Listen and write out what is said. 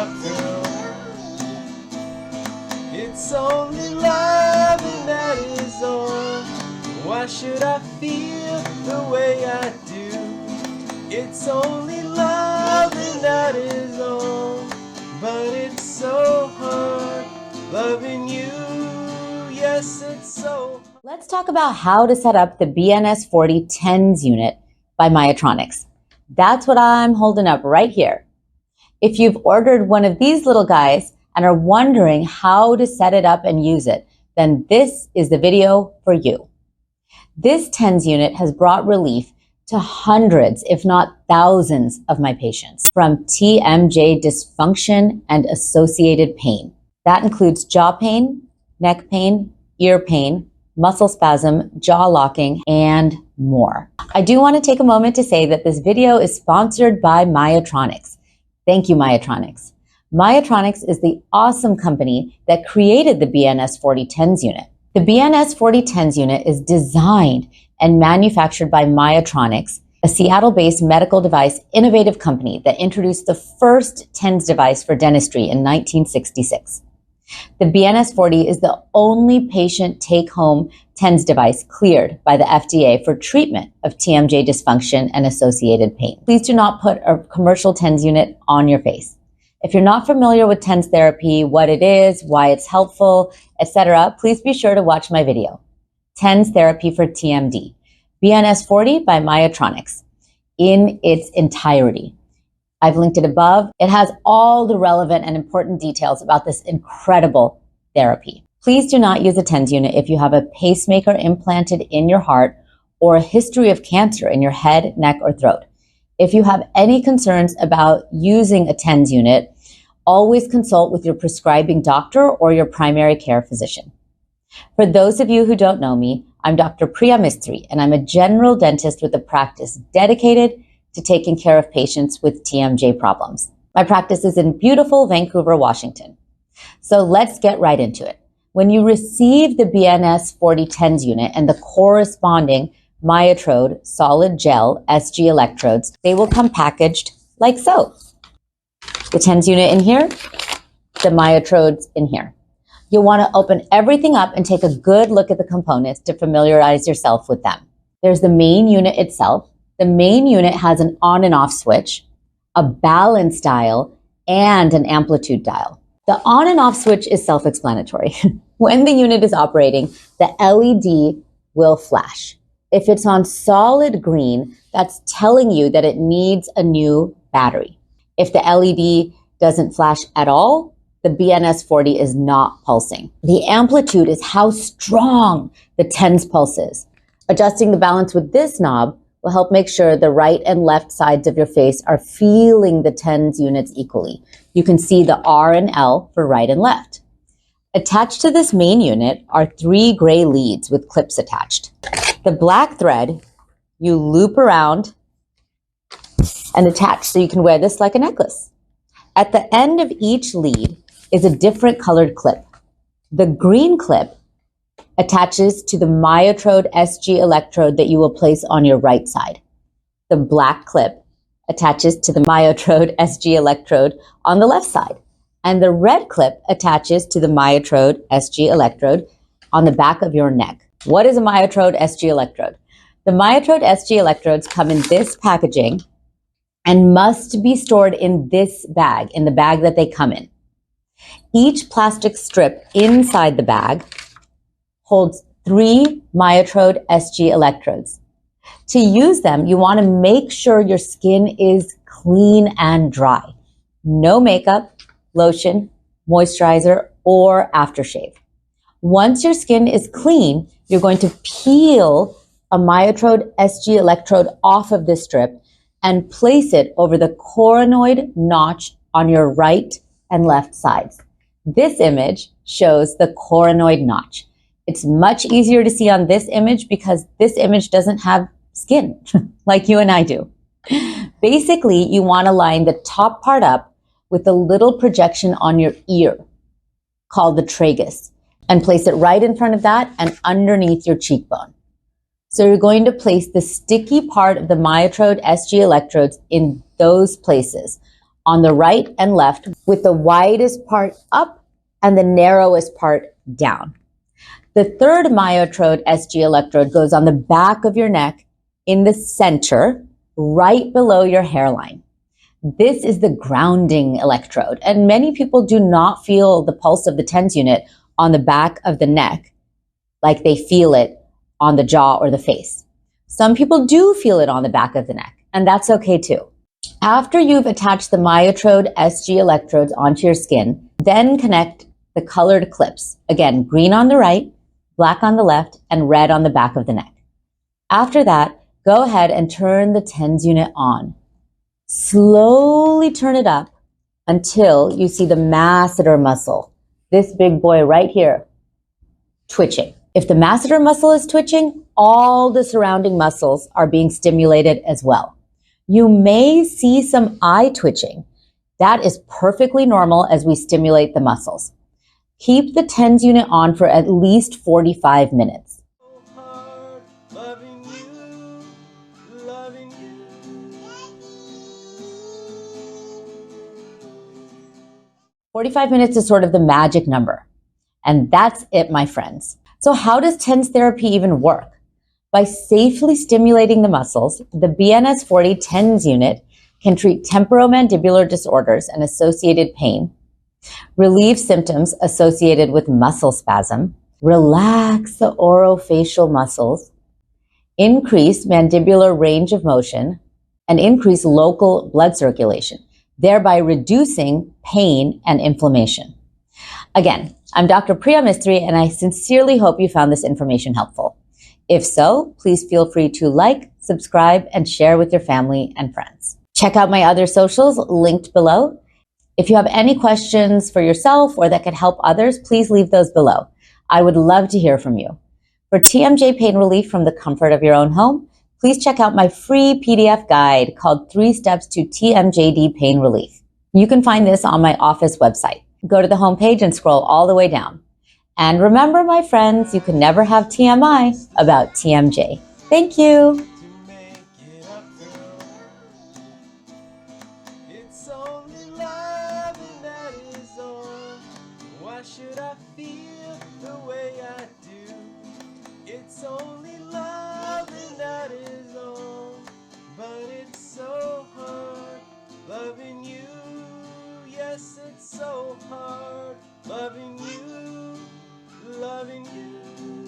I feel. It's only love and that is all. Why should I feel the way I do? It's only love and that is all. But it's so hard loving you. Yes, it's so hard. Let's talk about how to set up the BNS 40 TENS unit by Myotronics. That's what I'm holding up right here. If you've ordered one of these little guys and are wondering how to set it up and use it, then this is the video for you. This TENS unit has brought relief to hundreds, if not thousands, of my patients from TMJ dysfunction and associated pain. That includes jaw pain, neck pain, ear pain, muscle spasm, jaw locking, and more. I do want to take a moment to say that this video is sponsored by Myotronics. Thank you, Myotronics. Myotronics is the awesome company that created the BNS 40 TENS unit. The BNS 40 TENS unit is designed and manufactured by Myotronics, a Seattle-based medical device innovative company that introduced the first TENS device for dentistry in 1966. The BNS 40 is the only patient take-home TENS device cleared by the FDA for treatment of TMJ dysfunction and associated pain. Please do not put a commercial TENS unit on your face. If you're not familiar with TENS therapy, what it is, why it's helpful, etc., please be sure to watch my video, TENS Therapy for TMD, BNS 40 by Myotronics, in its entirety. I've linked it above. It has all the relevant and important details about this incredible therapy. Please do not use a TENS unit if you have a pacemaker implanted in your heart or a history of cancer in your head, neck, or throat. If you have any concerns about using a TENS unit, always consult with your prescribing doctor or your primary care physician. For those of you who don't know me, I'm Dr. Priya Mistry, and I'm a general dentist with a practice dedicated to taking care of patients with TMJ problems. My practice is in beautiful Vancouver, Washington. So let's get right into it. When you receive the BNS 40 TENS unit and the corresponding Myotrode solid gel SG electrodes, they will come packaged like so. The TENS unit in here, the Myotrodes in here. You'll want to open everything up and take a good look at the components to familiarize yourself with them. There's the main unit itself. The main unit has an on and off switch, a balance dial, and an amplitude dial. The on and off switch is self-explanatory. When the unit is operating, the LED will flash. If it's on solid green, that's telling you that it needs a new battery. If the LED doesn't flash at all, the BNS 40 is not pulsing. The amplitude is how strong the TENS pulse is. Adjusting the balance with this knob will help make sure the right and left sides of your face are feeling the TENS units equally. You can see the R and L for right and left. Attached to this main unit are 3 gray leads with clips attached. The black thread you loop around and attach so you can wear this like a necklace. At the end of each lead is a different colored clip. The green clip attaches to the Myotrode SG electrode that you will place on your right side. The black clip attaches to the Myotrode SG electrode on the left side. And the red clip attaches to the Myotrode SG electrode on the back of your neck. What is a Myotrode SG electrode? The Myotrode SG electrodes come in this packaging and must be stored in this bag, in the bag that they come in. Each plastic strip inside the bag holds 3 Myotrode SG electrodes. To use them, you want to make sure your skin is clean and dry. No makeup, lotion, moisturizer, or aftershave. Once your skin is clean, you're going to peel a Myotrode SG electrode off of this strip and place it over the coronoid notch on your right and left sides. This image shows the coronoid notch. It's much easier to see on this image because this image doesn't have skin like you and I do. Basically, you want to line the top part up with a little projection on your ear called the tragus and place it right in front of that and underneath your cheekbone. So you're going to place the sticky part of the Myotrode SG electrodes in those places on the right and left, with the widest part up and the narrowest part down. The third Myotrode SG electrode goes on the back of your neck in the center, right below your hairline. This is the grounding electrode, and many people do not feel the pulse of the TENS unit on the back of the neck like they feel it on the jaw or the face. Some people do feel it on the back of the neck, and that's okay too. After you've attached the Myotrode SG electrodes onto your skin, then connect the colored clips. Again, green on the right, black on the left, and red on the back of the neck. After that, go ahead and turn the TENS unit on. Slowly turn it up until you see the masseter muscle, this big boy right here, twitching. If the masseter muscle is twitching, all the surrounding muscles are being stimulated as well. You may see some eye twitching. That is perfectly normal as we stimulate the muscles. Keep the TENS unit on for at least 45 minutes. Loving you, loving you. 45 minutes is sort of the magic number. And that's it, my friends. So how does TENS therapy even work? By safely stimulating the muscles, the BNS 40 TENS unit can treat temporomandibular disorders and associated pain, relieve symptoms associated with muscle spasm, relax the orofacial muscles, increase mandibular range of motion, and increase local blood circulation, thereby reducing pain and inflammation. Again, I'm Dr. Priya Mistry, and I sincerely hope you found this information helpful. If so, please feel free to like, subscribe, and share with your family and friends. Check out my other socials linked below. If you have any questions for yourself or that could help others, please leave those below. I would love to hear from you. For TMJ pain relief from the comfort of your own home, please check out my free PDF guide called 3 Steps to TMJD Pain Relief. You can find this on my office website. Go to the homepage and scroll all the way down. And remember, my friends, you can never have TMI about TMJ. Thank you. To make it up through. It's only love and that is all. Why should I feel the way I do? It's only love and that is all. But it's so hard loving you. Yes, it's so hard loving you, loving you.